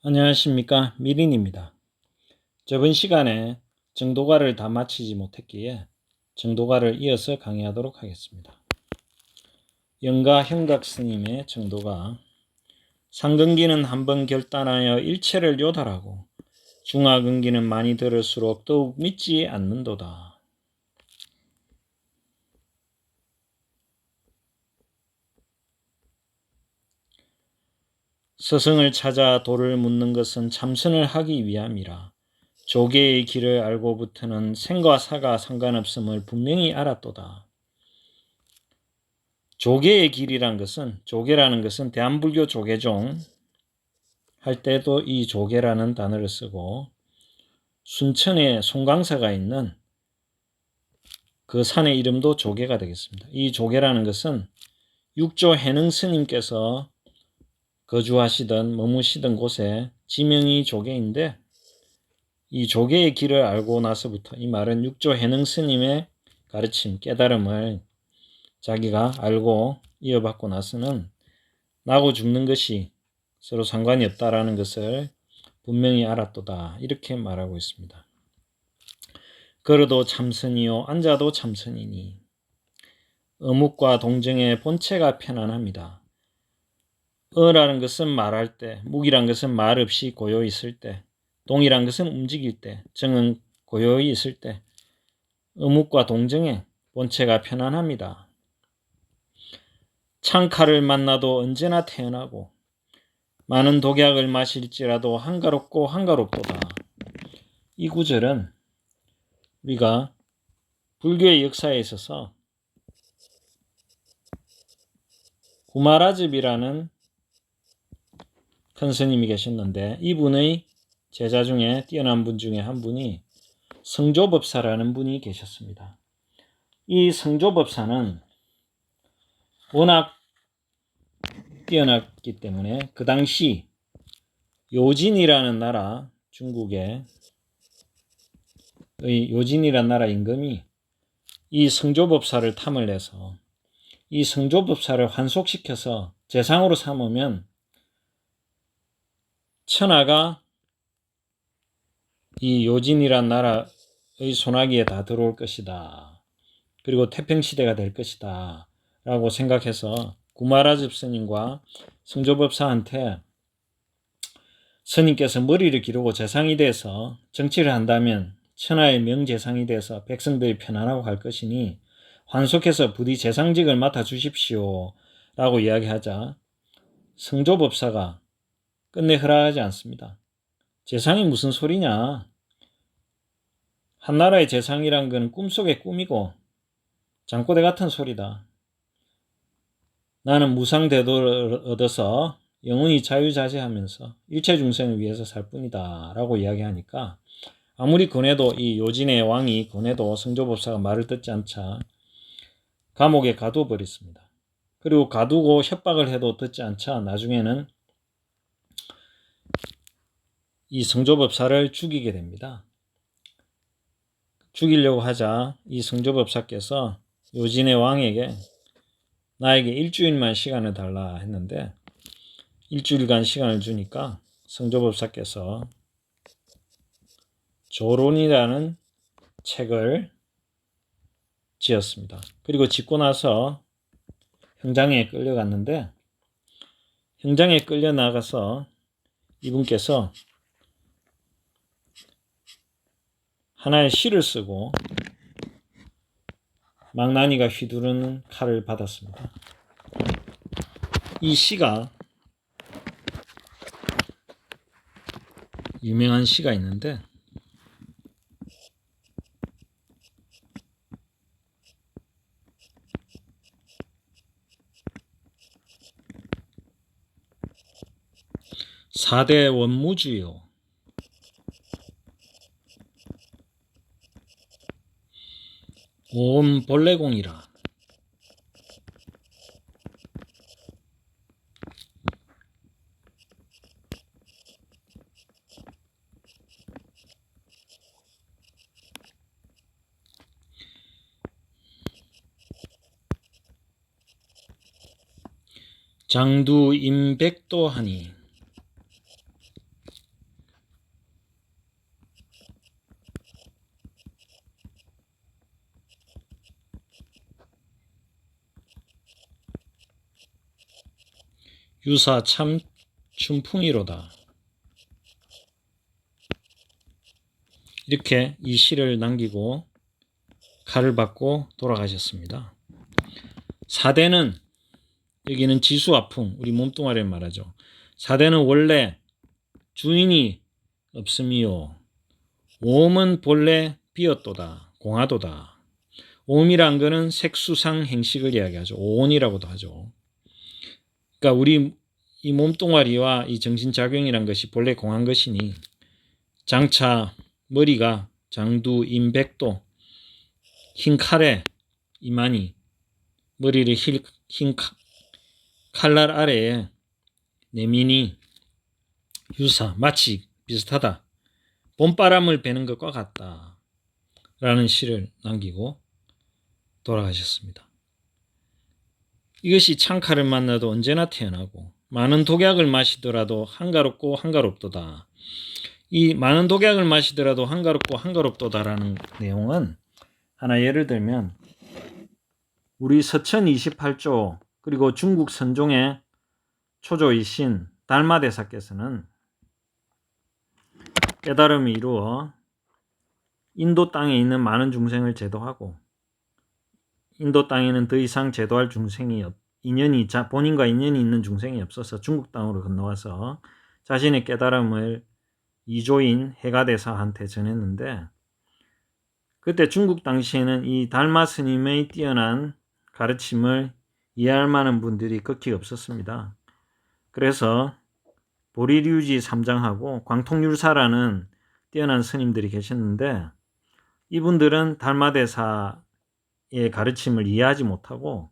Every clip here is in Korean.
안녕하십니까, 미린입니다. 저번 시간에 정도가를 다 마치지 못했기에 정도가를 이어서 강의하도록 하겠습니다. 영가 형각 스님의 정도가 상근기는 한번 결단하여 일체를 요달하고 중하근기는 많이 들을수록 더욱 믿지 않는도다. 스승을 찾아 도를 묻는 것은 참선을 하기 위함이라. 조계의 길을 알고부터는 생과 사가 상관없음을 분명히 알았도다. 조계의 길이란 것은, 조계라는 것은 대한불교 조계종 할 때도 이 조계라는 단어를 쓰고, 순천에 송광사가 있는 그 산의 이름도 조계가 되겠습니다. 이 조계라는 것은 육조 해능 스님께서 거주하시던 머무시던 곳에 지명이 조계인데, 이 조계의 길을 알고 나서부터, 이 말은 육조 해능 스님의 가르침, 깨달음을 자기가 알고 이어받고 나서는 나고 죽는 것이 서로 상관이 없다라는 것을 분명히 알았도다, 이렇게 말하고 있습니다. 걸어도 참선이요 앉아도 참선이니 어묵과 동정의 본체가 편안합니다. 어라는 것은 말할 때, 묵이란 것은 말 없이 고요 있을 때, 동이란 것은 움직일 때, 정은 고요히 있을 때, 어묵과 동정의 본체가 편안합니다. 창칼을 만나도 언제나 태연하고 많은 독약을 마실지라도 한가롭고 한가롭도다. 이 구절은 우리가 불교의 역사에 있어서 구마라즙이라는 큰 스님이 계셨는데, 이분의 제자 중에 뛰어난 분 중에 한 분이 성조법사라는 분이 계셨습니다. 이 성조법사는 워낙 뛰어났기 때문에 그 당시 요진이라는 나라, 중국의 요진이라는 나라 임금이 이 성조법사를 탐을 내서 이 성조법사를 환속시켜서 재상으로 삼으면 천하가 이 요진이란 나라의 손아귀에 다 들어올 것이다. 그리고 태평시대가 될 것이다. 라고 생각해서 구마라즙 스님과 성조법사한테 스님께서 머리를 기르고 재상이 돼서 정치를 한다면 천하의 명재상이 돼서 백성들이 편안하고 할 것이니 환속해서 부디 재상직을 맡아주십시오. 라고 이야기하자 성조법사가 끝내 허락하지 않습니다. 재상이 무슨 소리냐. 한나라의 재상이란 건 꿈속의 꿈이고 잠꼬대 같은 소리다. 나는 무상대도를 얻어서 영원히 자유자재하면서 일체중생을 위해서 살 뿐이다 라고 이야기하니까 아무리 권해도 이 요진의 왕이 권해도 성조법사가 말을 듣지 않자 감옥에 가두어버렸습니다. 그리고 가두고 협박을 해도 듣지 않자 나중에는 이 성조법사를 죽이게 됩니다. 죽이려고 하자 이 성조법사께서 요진의 왕에게 나에게 일주일만 시간을 달라 했는데 일주일간 시간을 주니까 성조법사께서 조론이라는 책을 지었습니다. 그리고 짓고 나서 형장에 끌려갔는데 현장에 끌려 나가서 이분께서 하나의 실을 쓰고 망나니가 휘두르는 칼을 받았습니다. 이 시가 유명한 시가 있는데 사대 원무주요 온 본래공이라. 장두 임백도 하니 유사 참 춘풍이로다. 이렇게 이 시를 남기고 칼을 받고 돌아가셨습니다. 사대는 여기는 지수화풍, 우리 몸뚱아리를 말하죠. 사대는 원래 주인이 없음이요 오음은 본래 비었도다, 공하도다. 오음이란 거는 색수상 행식을 이야기하죠. 오온이라고도 하죠. 그러니까 우리 이 몸뚱아리와 이 정신작용이란 것이 본래 공한 것이니 장차 머리가 장두 임백도 흰 칼에 이만희 머리를 흰 칼날 아래에 내민이 유사 마치 비슷하다. 봄바람을 베는 것과 같다. 라는 시를 남기고 돌아가셨습니다. 이것이 창칼을 만나도 언제나 태어나고 많은 독약을 마시더라도 한가롭고 한가롭도다. 이 많은 독약을 마시더라도 한가롭고 한가롭도다라는 내용은 하나 예를 들면 우리 서천 28조 그리고 중국 선종의 초조이신 달마대사께서는 깨달음이 이루어 인도 땅에 있는 많은 중생을 제도하고 인도 땅에는 더 이상 제도할 중생이 본인과 인연이 있는 중생이 없어서 중국 땅으로 건너와서 자신의 깨달음을 이조인 해가대사한테 전했는데 그때 중국 당시에는 이 달마 스님의 뛰어난 가르침을 이해할 만한 분들이 극히 없었습니다. 그래서 보리류지 삼장하고 광통률사라는 뛰어난 스님들이 계셨는데 이분들은 달마대사의 가르침을 이해하지 못하고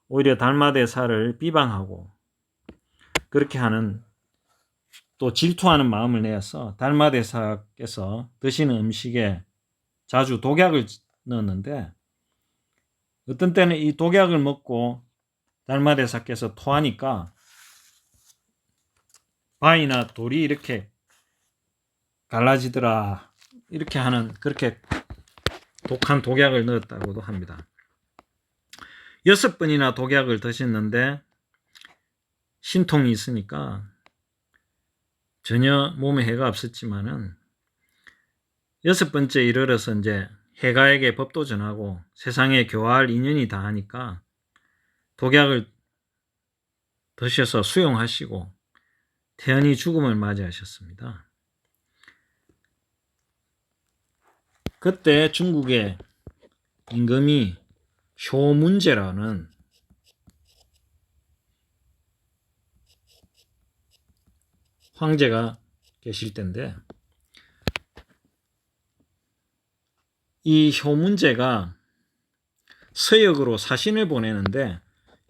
오히려 달마대사를 비방하고 그렇게 하는 또 질투하는 마음을 내어서 달마대사께서 드시는 음식에 자주 독약을 넣었는데 어떤 때는 이 독약을 먹고 달마대사께서 토하니까 바위나 돌이 이렇게 갈라지더라 이렇게 하는 그렇게 독한 독약을 넣었다고도 합니다. 6번이나 독약을 드셨는데 신통이 있으니까 전혀 몸에 해가 없었지만은 6번째 이르러서 이제 해가에게 법도 전하고 세상에 교화할 인연이 다하니까 독약을 드셔서 수용하시고 태연히 죽음을 맞이하셨습니다. 그때 중국의 임금이 쇼문제라는 황제가 계실 때인데 이 효문제가 서역으로 사신을 보내는데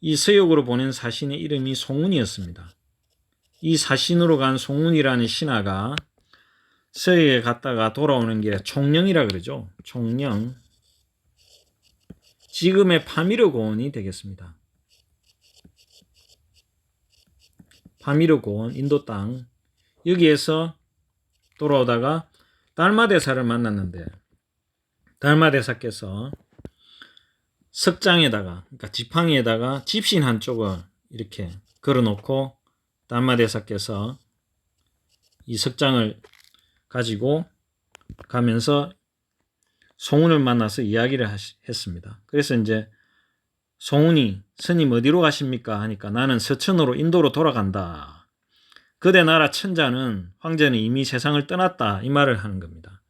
이 서역으로 보낸 사신의 이름이 송운이었습니다. 이 사신으로 간 송운이라는 신하가 서역에 갔다가 돌아오는 길에 총령이라 그러죠. 총령. 지금의 파미르 고원이 되겠습니다. 파미르 고원, 인도 땅. 여기에서 돌아오다가 달마대사를 만났는데 달마대사께서 석장에다가 그러니까 지팡이에다가 집신 한쪽을 이렇게 걸어놓고 달마대사께서 이 석장을 가지고 가면서 송운을 만나서 이야기를 했습니다. 그래서 이제 송운이 스님 어디로 가십니까 하니까 나는 서천으로 인도로 돌아간다. 그대 나라 천자는 황제는 이미 세상을 떠났다 이 말을 하는 겁니다.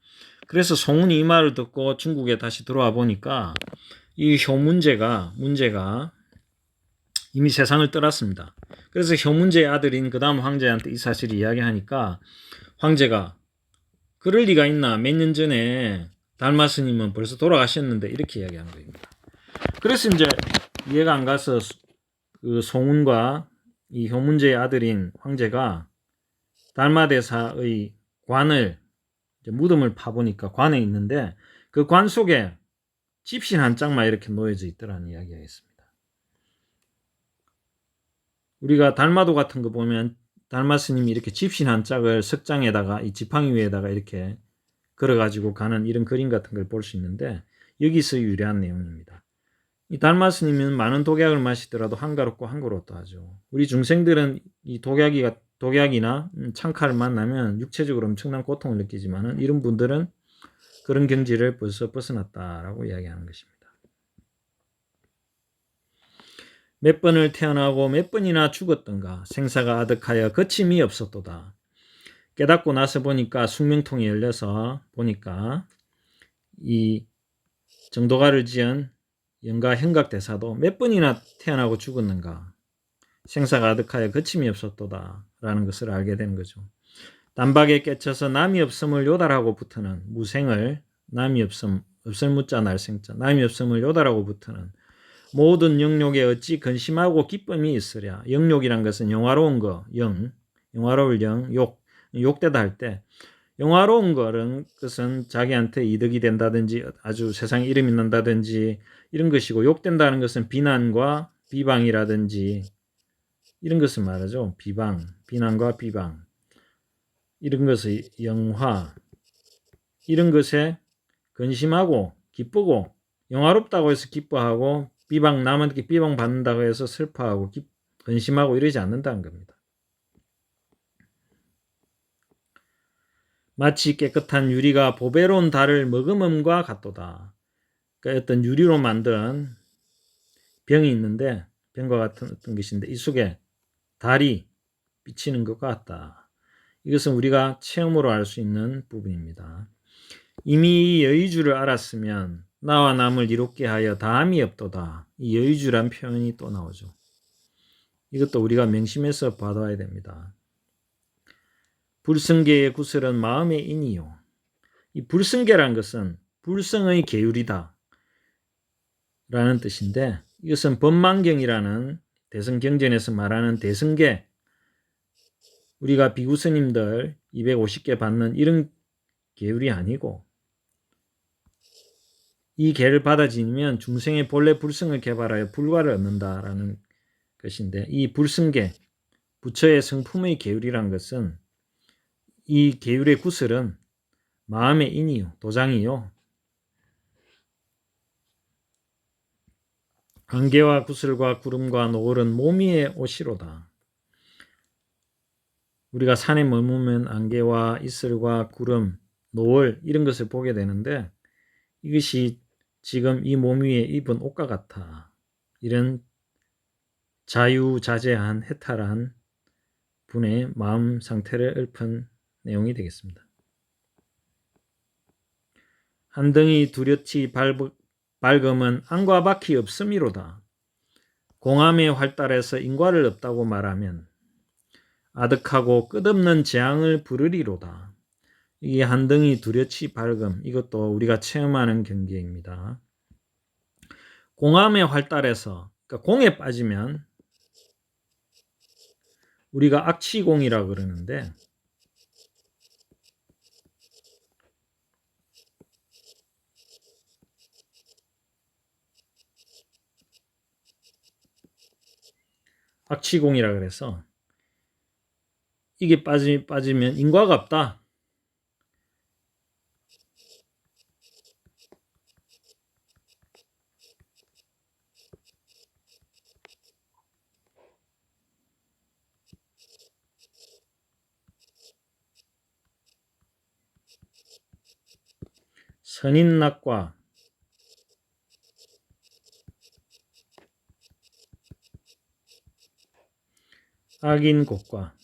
그래서 송운이 이 말을 듣고 중국에 다시 들어와 보니까 이 효문제가 이미 세상을 떠났습니다. 그래서 효문제의 아들인 그 다음 황제한테 이 사실을 이야기하니까 황제가 그럴 리가 있나, 몇 년 전에 달마 스님은 벌써 돌아가셨는데 이렇게 이야기하는 겁니다. 그래서 이제 이해가 안 가서 그 송운과 이 효문제의 아들인 황제가 달마대사의 관을 무덤을 파보니까 관에 있는데 그 관 속에 집신 한 짝만 이렇게 놓여져 있더라는 이야기가 있습니다. 우리가 달마도 같은 거 보면 달마 스님이 이렇게 집신 한 짝을 석장에다가 이 지팡이 위에다가 이렇게 걸어가지고 가는 이런 그림 같은 걸 볼 수 있는데 여기서 유래한 내용입니다. 이 달마 스님은 많은 독약을 마시더라도 한가롭고 한고롭다 하죠. 우리 중생들은 이 독약이나 창칼을 만나면 육체적으로 엄청난 고통을 느끼지만 이런 분들은 그런 경지를 벌써 벗어났다라고 이야기하는 것입니다. 몇 번을 태어나고 몇 번이나 죽었던가 생사가 아득하여 거침이 없었도다. 깨닫고 나서 보니까 숙명통이 열려서 보니까 이 정도가를 지은 영가 현각대사도 몇 번이나 태어나고 죽었는가 생사가 아득하여 거침이 없었도다 라는 것을 알게 되는 거죠. 단박에 깨쳐서 남이 없음을 요달하고 붙는 무생을 남이 없음 없을 무자 날생자 남이 없음을 요달하고 붙는 모든 영욕에 어찌 근심하고 기쁨이 있으랴. 영욕이란 것은 영화로운 거, 영화로울 욕되다 할 때 영화로운 것은 자기한테 이득이 된다든지 아주 세상에 이름이 난다든지 이런 것이고 욕된다는 것은 비난과 비방이라든지 이런 것을 말하죠. 비난과 비방 이런 것의 영화 이런 것에 근심하고 기쁘고 영화롭다고 해서 기뻐하고 남한테 비방받는다고 해서 슬퍼하고 근심하고 이러지 않는다는 겁니다. 마치 깨끗한 유리가 보배로운 달을 머금음과 같도다. 그러니까 어떤 유리로 만든 병이 있는데 병과 같은 어떤 것인데 이 속에 달이 비치는 것 같다. 이것은 우리가 체험으로 알 수 있는 부분입니다. 이미 여의주를 알았으면 나와 남을 이롭게 하여 다함이 없도다. 이 여의주란 표현이 또 나오죠. 이것도 우리가 명심해서 봐둬야 됩니다. 불성계의 구슬은 마음의 인이요. 이 불성계란 것은 불성의 계율이다 라는 뜻인데 이것은 법망경이라는 대성경전에서 말하는 대성계 우리가 비구스님들 250개 받는 이런 계율이 아니고 이 계를 받아 지니면 중생의 본래 불성을 개발하여 불과를 얻는다라는 것인데 이 불성계, 부처의 성품의 계율이란 것은 이 계율의 구슬은 마음의 인이요, 도장이요. 안개와 구슬과 구름과 노을은 몸 위의 옷이로다. 우리가 산에 머무면 안개와 이슬과 구름, 노을 이런 것을 보게 되는데 이것이 지금 이 몸 위에 입은 옷과 같아. 이런 자유자재한 해탈한 분의 마음 상태를 읊은 내용이 되겠습니다. 한 덩이 두렷이 밝음은 안과 밖이 없음이로다. 공함의 활달에서 인과를 없다고 말하면 아득하고 끝없는 재앙을 부르리로다. 이게 한 덩이 두렷이 밝음 이것도 우리가 체험하는 경계입니다. 공함의 활달에서 그러니까 공에 빠지면 우리가 악취공이라고 그러는데 악취공이라 그래서 이게 빠지면 인과가 없다. 선인낙과 악인곡과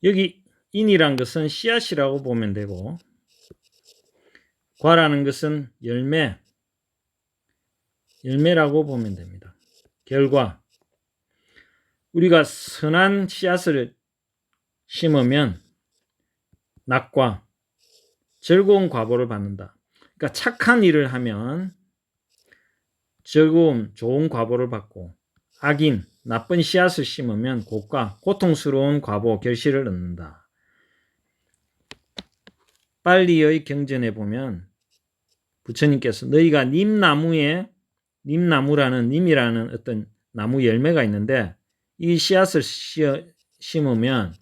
여기 인이란 것은 씨앗이라고 보면 되고 과라는 것은 열매라고 보면 됩니다. 결과 우리가 선한 씨앗을 심으면 낙과 즐거운 과보를 받는다. 그러니까 착한 일을 하면 즐거움, 좋은 과보를 받고 나쁜 씨앗을 심으면 곡과 고통스러운 과보, 결실을 얻는다. 빨리의 경전에 보면 부처님께서 너희가 님이라는 어떤 나무 열매가 있는데 이 씨앗을 심으면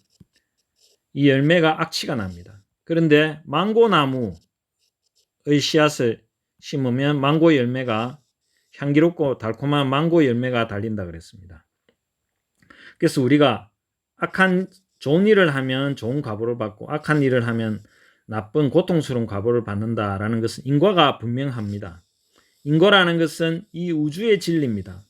이 열매가 악취가 납니다. 그런데 망고나무의 씨앗을 심으면 망고 열매가 향기롭고 달콤한 망고 열매가 달린다 그랬습니다. 그래서 우리가 좋은 일을 하면 좋은 과보를 받고 악한 일을 하면 나쁜 고통스러운 과보를 받는다라는 것은 인과가 분명합니다. 인과라는 것은 이 우주의 진리입니다.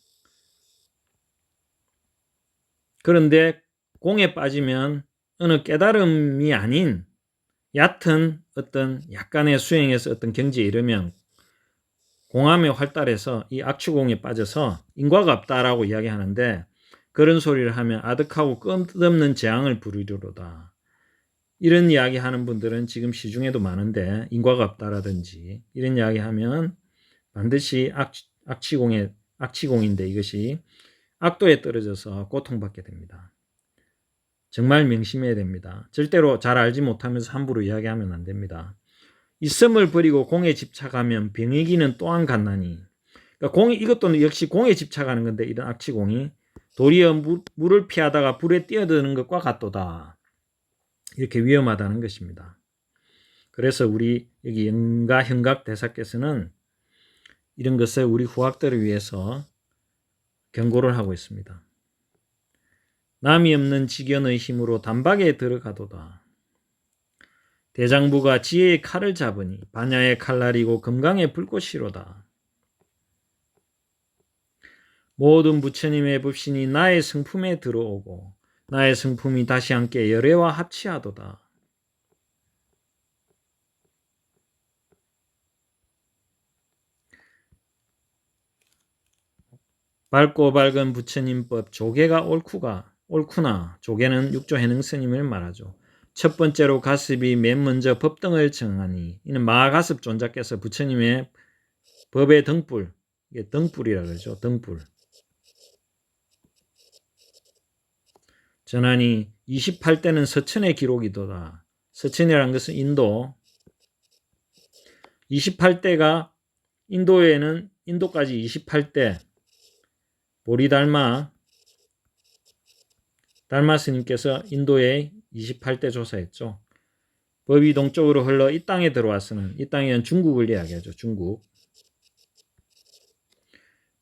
그런데 공에 빠지면 어느 깨달음이 아닌 얕은 어떤 약간의 수행에서 어떤 경지에 이르면 공함에 활달해서 이 악취공에 빠져서 인과가 없다라고 이야기하는데 그런 소리를 하면 아득하고 끝없는 재앙을 부리리로다. 이런 이야기 하는 분들은 지금 시중에도 많은데 인과가 없다라든지 이런 이야기 하면 반드시 악취공인데 이것이 악도에 떨어져서 고통받게 됩니다. 정말 명심해야 됩니다. 절대로 잘 알지 못하면서 함부로 이야기하면 안 됩니다. 있음을 버리고 공에 집착하면 병이기는 또한 갓나니. 그러니까 이것도 역시 공에 집착하는 건데 이런 악취공이 도리어 물을 피하다가 불에 뛰어드는 것과 같도다. 이렇게 위험하다는 것입니다. 그래서 우리 여기 현각 대사께서는 이런 것을 우리 후학들을 위해서 경고를 하고 있습니다. 남이 없는 지견의 힘으로 단박에 들어가도다. 대장부가 지혜의 칼을 잡으니 반야의 칼날이고 금강의 불꽃이로다. 모든 부처님의 법신이 나의 성품에 들어오고 나의 성품이 다시 함께 열애와 합치하도다. 밝고 밝은 부처님법 조계가 옳구나. 조계는 육조 해능 스님을 말하죠. 첫 번째로 가습이 맨 먼저 법등을 정하니 이는 마가습 존자께서 부처님의 법의 등불, 이게 등불이라 그러죠. 등불. 전하니 28대는 서천의 기록이도다. 서천이라는 것은 인도. 28대가 인도까지 28대 보리달마 스님께서 인도에 28대 조사했죠. 법이 동쪽으로 흘러 이 땅에 들어왔으는 이 땅에는 중국을 이야기하죠. 중국.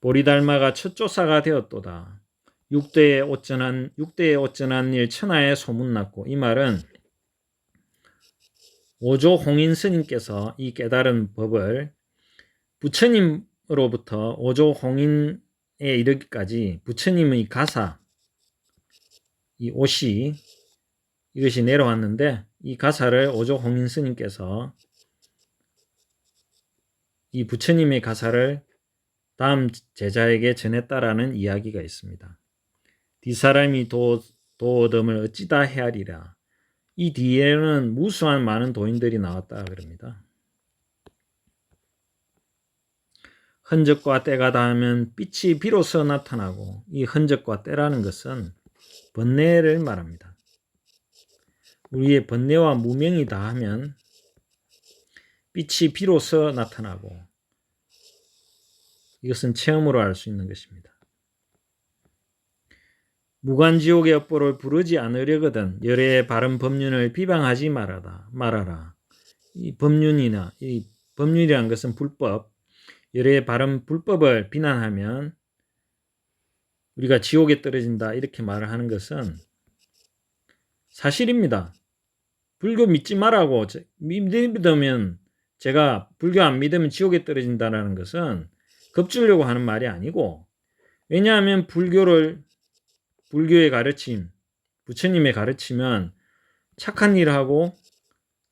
보리달마가 첫 조사가 되었도다. 6대에 옷전한 일 천하에 소문났고 이 말은 오조 홍인 스님께서 이 깨달은 법을 부처님으로부터 오조 홍인에 이르기까지 부처님의 가사 이 옷이 이것이 내려왔는데 이 가사를 오조 홍인 스님께서 이 부처님의 가사를 다음 제자에게 전했다라는 이야기가 있습니다. 뒷사람이 도얻음을 어찌다 헤아리라. 이 뒤에는 무수한 많은 도인들이 나왔다 그럽니다. 흔적과 때가 닿으면 빛이 비로소 나타나고 이 흔적과 때라는 것은 번뇌를 말합니다. 우리의 번뇌와 무명이 닿으면 빛이 비로소 나타나고 이것은 체험으로 알 수 있는 것입니다. 무관지옥의 업보를 부르지 않으려거든 열의 바른 법륜을 비방하지 말아라. 이 법륜이란 것은 불법, 열의 바른 불법을 비난하면 우리가 지옥에 떨어진다 이렇게 말을 하는 것은 사실입니다. 불교 믿지 말라고 믿으면 제가 불교 안 믿으면 지옥에 떨어진다는 것은 겁주려고 하는 말이 아니고, 왜냐하면 불교의 가르침, 부처님의 가르치면 착한 일 하고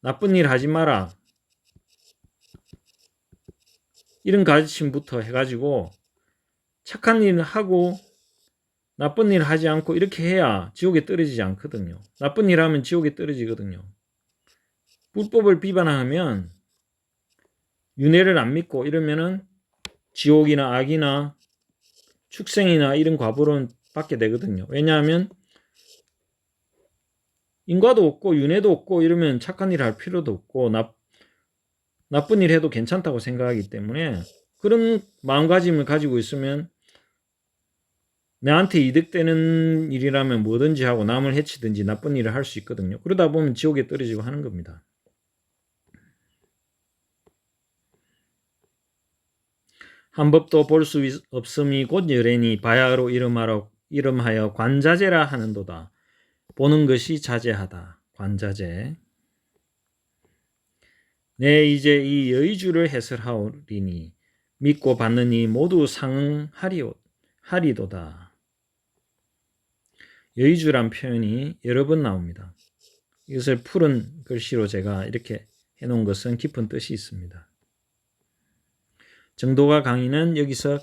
나쁜 일 하지 마라 이런 가르침부터 해가지고 착한 일 하고 나쁜 일 하지 않고 이렇게 해야 지옥에 떨어지지 않거든요. 나쁜 일 하면 지옥에 떨어지거든요. 불법을 비판하면 윤회를 안 믿고 이러면은 지옥이나 악이나 축생이나 이런 과보를 받게 되거든요. 왜냐하면 인과도 없고 윤회도 없고 이러면 착한 일 할 필요도 없고 나쁜 일 해도 괜찮다고 생각하기 때문에 그런 마음가짐을 가지고 있으면 나한테 이득되는 일이라면 뭐든지 하고 남을 해치든지 나쁜 일을 할 수 있거든요. 그러다 보면 지옥에 떨어지고 하는 겁니다. 한 법도 볼 수 없음이 곧 열애니 바야흐로 이름하여 관자재라 하는도다. 보는 것이 자제하다. 관자재. 내 이제 이 여의주를 해설하오리니 믿고 받느니 모두 상응하리도다. 여의주란 표현이 여러 번 나옵니다. 이것을 푸른 글씨로 제가 이렇게 해놓은 것은 깊은 뜻이 있습니다. 정도가 강의는 여기서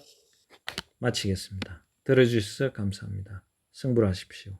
마치겠습니다. 들어주셔서 감사합니다. 승불하십시오.